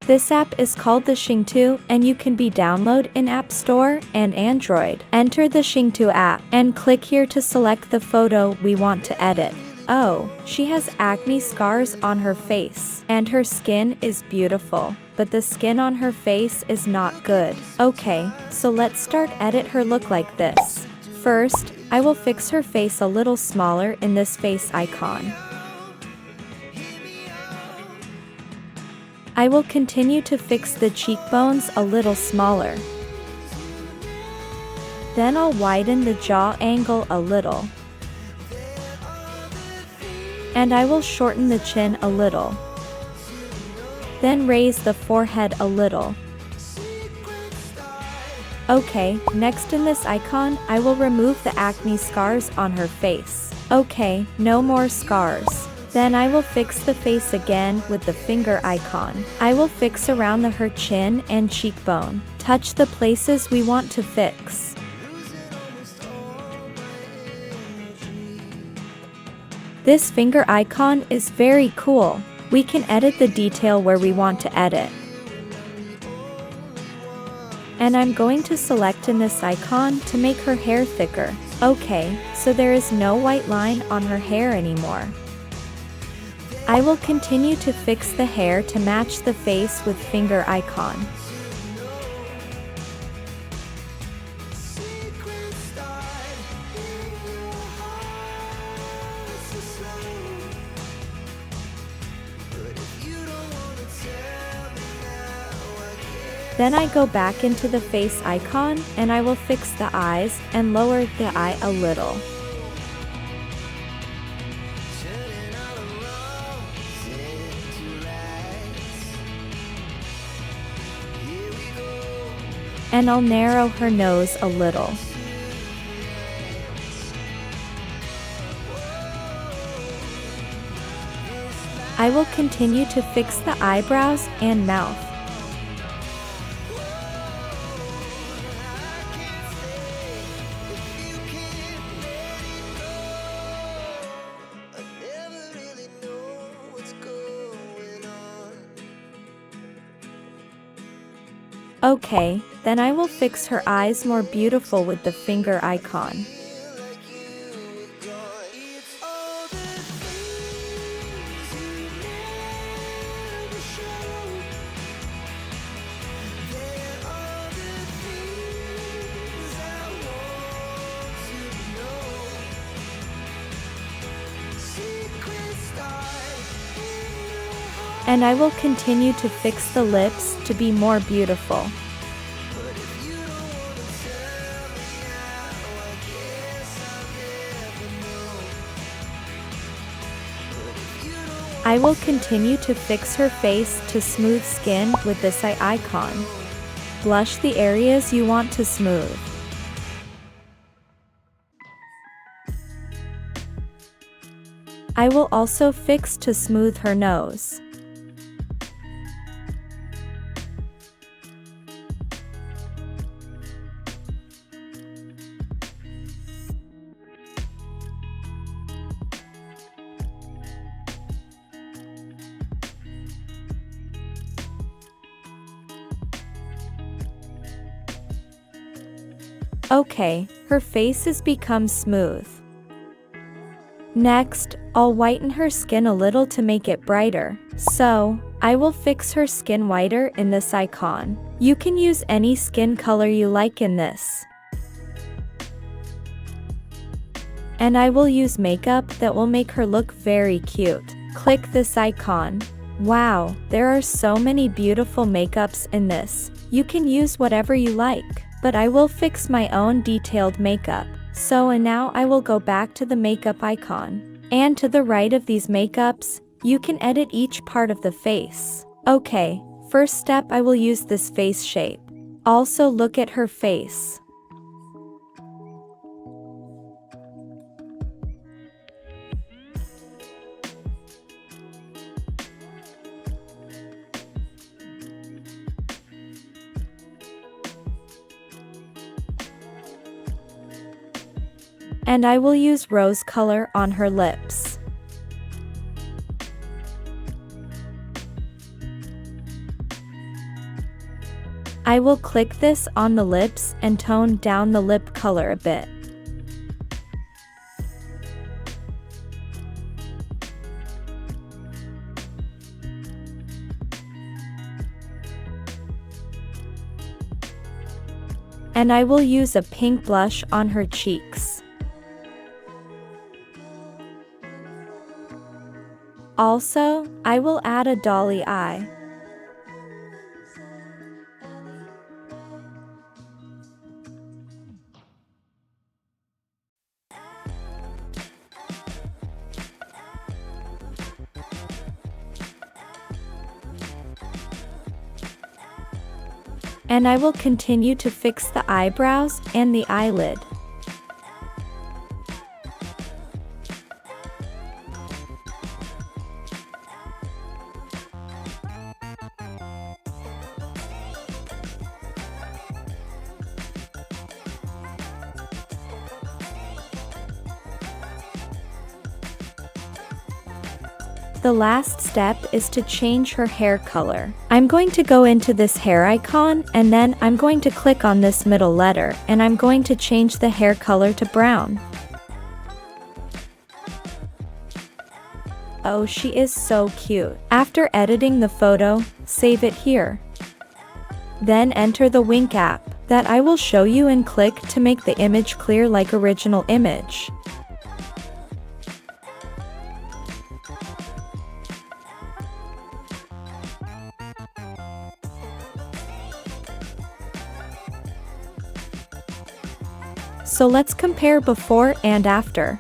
This app is called the xingtu and you can be downloaded in App Store and Android. Enter the xingtu app and click here to select the photo we want to edit. Oh, she has acne scars on her face, and her skin is beautiful, but the skin on her face is not good. Okay, so let's start edit her look like this. First, I will fix her face a little smaller in this face icon. I will continue to fix the cheekbones a little smaller. Then I'll widen the jaw angle a little. And I will shorten the chin a little. Then raise the forehead a little. Okay, next in this icon, I will remove the acne scars on her face. Okay, no more scars. Then I will fix the face again with the finger icon. I will fix around her chin and cheekbone. Touch the places we want to fix. This finger icon is very cool. We can edit the detail where we want to edit. And I'm going to select in this icon to make her hair thicker. Okay, so there is no white line on her hair anymore. I will continue to fix the hair to match the face with finger icon. Then I go back into the face icon and I will fix the eyes and lower the eye a little. And I'll narrow her nose a little. I will continue to fix the eyebrows and mouth. Okay, then I will fix her eyes more beautiful with the finger icon. And I will continue to fix the lips to be more beautiful. I will continue to fix her face to smooth skin with this eye icon. Blush the areas you want to smooth. I will also fix to smooth her nose. Okay, her face has become smooth. Next, I'll whiten her skin a little to make it brighter. So, I will fix her skin whiter in this icon. You can use any skin color you like in this. And I will use makeup that will make her look very cute. Click this icon. Wow, there are so many beautiful makeups in this. You can use whatever you like. But I will fix my own detailed makeup. And now I will go back to the makeup icon. And to the right of these makeups, you can edit each part of the face. Okay, first step I will use this face shape. Also look at her face. And I will use rose color on her lips. I will click this on the lips and tone down the lip color a bit. And I will use a pink blush on her cheeks. Also, I will add a dolly eye. And I will continue to fix the eyebrows and the eyelid. The last step is to change her hair color. I'm going to go into this hair icon and then I'm going to click on this middle letter and I'm going to change the hair color to brown. Oh, she is so cute. After editing the photo, save it here. Then enter the Wink app that I will show you and click to make the image clear like original image. So let's compare before and after.